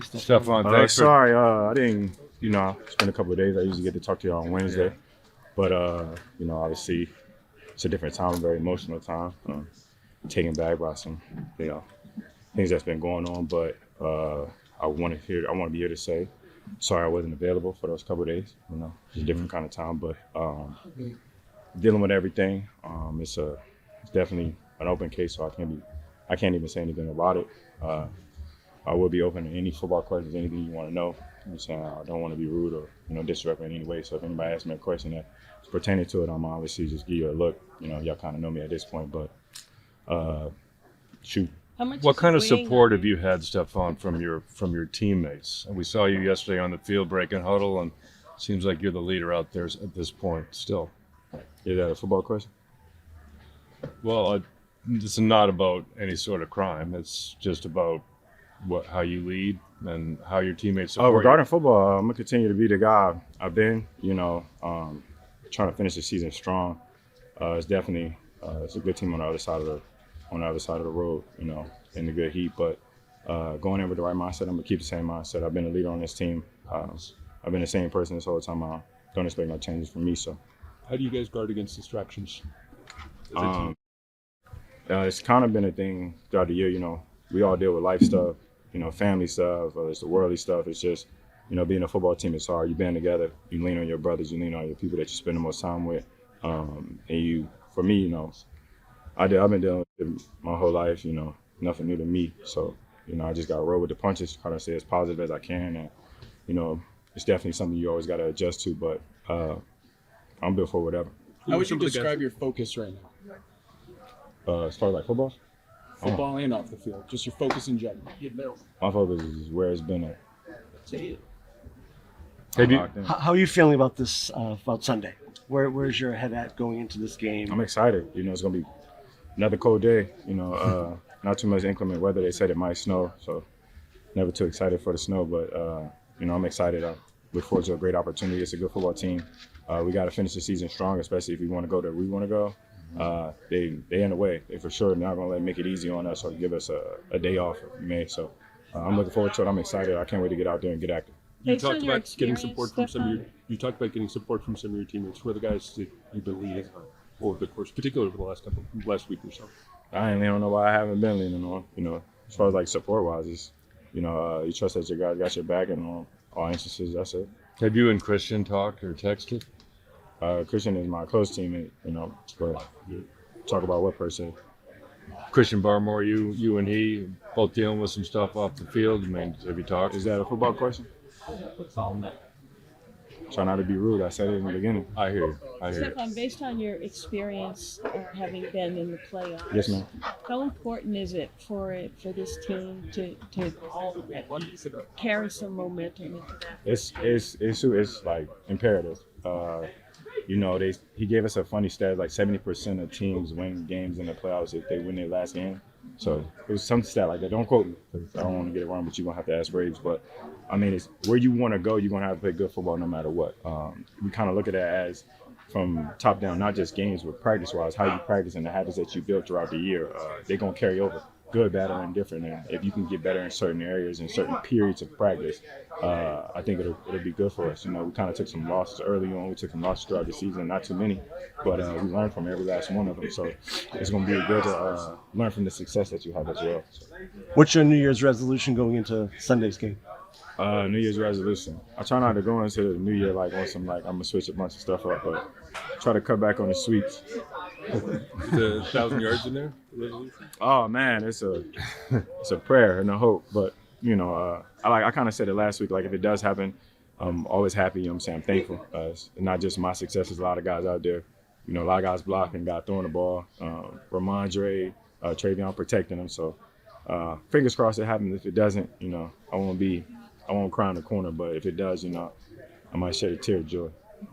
Stefon, thanks for. Sorry, I didn't, it's been a couple of days. I usually get to talk to you on Wednesday. But, obviously it's a different time, a very emotional time. Taken back by some, things that's been going on. But I want to be here to say, sorry I wasn't available for those couple of days. It's a different kind of time. But dealing with everything, it's definitely an open case, so I can't even say anything about it. I will be open to any football questions, anything you want to know. I'm saying I don't want to be rude or disrespectful in any way. So if anybody asks me a question that's pertaining to it, I'm obviously just give you a look. Y'all kind of know me at this point, but shoot. What kind of support have you had, Stefon, from your teammates? And we saw you yesterday on the field breaking huddle, and it seems like you're the leader out there at this point still. Is that a football question? Well, it's not about any sort of crime. It's just about how you lead and how your teammates support regarding football, I'm gonna continue to be the guy I've been. Trying to finish the season strong. It's definitely it's a good team on the other side of the road. In the good heat. But going in with the right mindset, I'm gonna keep the same mindset. I've been a leader on this team. I've been the same person this whole time. I don't expect no changes from me. So, how do you guys guard against distractions? It's kind of been a thing throughout the year. We all deal with life stuff. Family stuff, it's the worldly stuff. It's just, being a football team is hard. You band together, you lean on your brothers, you lean on your people that you spend the most time with. For me, I've been dealing with it my whole life, nothing new to me. So, I just got to roll with the punches, try to stay as positive as I can. And, it's definitely something you always got to adjust to, but I'm built for whatever. How would you describe your focus right now? As far as like football? Football and off the field, just your focus in general. My focus is where it's been at. How are you feeling about this, about Sunday? Where's your head at going into this game? I'm excited. It's going to be another cold day. Not too much inclement weather. They said it might snow, so never too excited for the snow. But, I'm excited. I look forward to a great opportunity. It's a good football team. We got to finish the season strong, especially if we want to go where we want to go. They in the way. They for sure not going to make it easy on us or give us a day off if we may. So I'm looking forward to it. I'm excited. I can't wait to get out there and get active. You talked about getting support from some of your teammates. Who are the guys that you've been leading on over the course, particularly over the last week or so? I ain't leaning on nobody. I haven't been leaning on. As far as like support wise, it's you trust that your guys got your back and all instances. That's it. Have you and Christian talked or texted? Christian is my close teammate, but talk about what per se. Christian Barmore, you and he both dealing with some stuff off the field. I mean, have you talked? Is that a football question? Try not to be rude. I said it in the beginning. I hear you. Stefon, based on your experience having been in the playoffs, yes, ma'am. How important is it for this team to carry some momentum into that? It's like imperative. He gave us a funny stat, like 70% of teams win games in the playoffs if they win their last game. So it was some stat like that. Don't quote me, because I don't want to get it wrong, but you're going to have to ask Braves. But, it's where you want to go, you're going to have to play good football no matter what. We kind of look at it as from top down, not just games, but practice-wise, how you practice and the habits that you build throughout the year. They're going to carry over, good, bad, or indifferent. And if you can get better in certain areas and certain periods of practice, I think it'll be good for us. We kind of took some losses early on. We took some losses throughout the season, not too many, but we learned from every last one of them. So it's going to be good to learn from the success that you have as well. So. What's your New Year's resolution going into Sunday's game? New Year's resolution. I try not to go into the New Year like on some I'm gonna switch a bunch of stuff up, but try to cut back on the sweets. The 1,000 yards in there? Resolution? Oh man, it's a prayer and a hope. But I kind of said it last week. Like if it does happen, I'm always happy. I'm thankful. It's not just my success. There's a lot of guys out there. A lot of guys blocking, guys throwing the ball. Ramondre, Travion protecting them. So fingers crossed it happens. If it doesn't, I won't cry in the corner. But if it does, I might shed a tear of joy.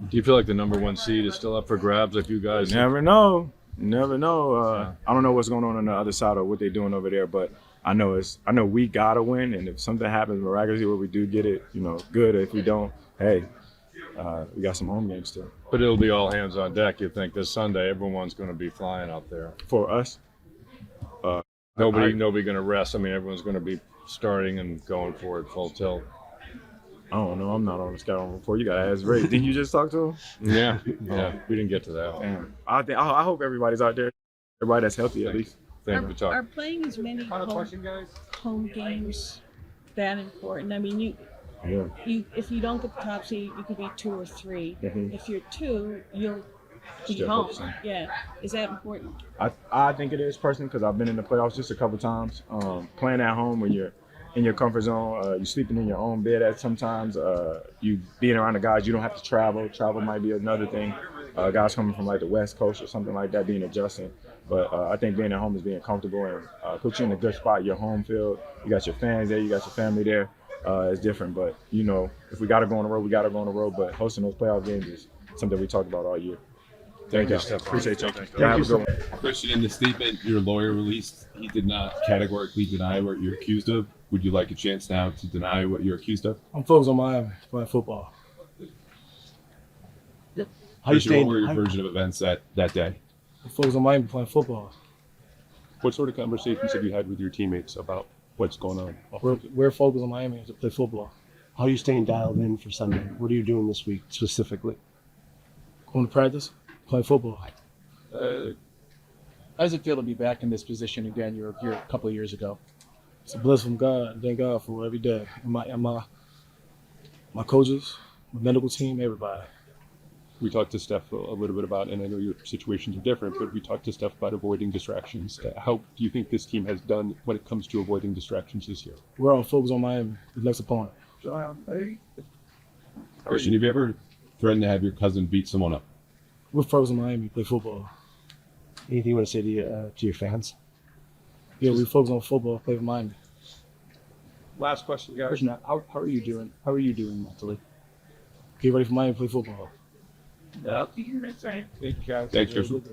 Do you feel like the number one seed is still up for grabs? Like you guys? Never know. I don't know what's going on the other side or what they're doing over there, but I know we gotta win. And if something happens miraculously where we do get it, good. If we don't, hey, we got some home games still. But it'll be all hands on deck. You think this Sunday everyone's going to be flying out there for us? Nobody going to rest. I mean, everyone's going to be starting and going for it full tilt? I don't know. I'm not on the scouting report. You gotta ask Ray. Didn't you just talk to him? Yeah, yeah. We didn't get to that. Damn. I hope everybody's out there. Everybody that's healthy at least. Thank you for talking. Are playing as many home games that important? I mean, Yeah. if you don't get the top seed, you could be 2 or 3. Mhm. If you're 2, you'll be Still home. focusing. Yeah, is that important? I think it is personally because I've been in the playoffs just a couple times. Playing at home when you're in your comfort zone, you're sleeping in your own bed at sometimes. You being around the guys, you don't have to travel. Travel might be another thing. Guys coming from like the West Coast or something like that, being adjusting. But I think being at home is being comfortable and put you in a good spot. Your home field, you got your fans there, you got your family there. It's different, but you know, if we got to go on the road, we got to go on the road. But hosting those playoff games is something we talked about all year. Thank you, Stefon. Appreciate y'all. Have a good one. Christian, in the statement your lawyer released, he did not categorically deny what you're accused of. Would you like a chance now to deny what you're accused of? I'm focused on Miami playing football. How you Christian, staying? what were your how- version of events that day? I'm focused on Miami playing football. What sort of conversations have you had with your teammates about what's going on? We're focused on Miami to play football. How are you staying dialed in for Sunday? What are you doing this week specifically? Going to practice, playing football. How does it feel to be back in this position again? You were here a couple of years ago. It's a blessing from God. Thank God for every day. And my coaches, my medical team, everybody. We talked to Steph a little bit about, and I know your situations are different, but we talked to Steph about avoiding distractions. How do you think this team has done when it comes to avoiding distractions this year? We're all focused on Miami, the next opponent. Christian, have you ever threatened to have your cousin beat someone up? We're focused on Miami, play football. Anything you want to say to your fans? Yeah, we focus on football, play for Miami. Last question, guys. Christian, how are you doing? How are you doing mentally? Get ready for Miami, play football. Thank you, guys. Thanks, Christian.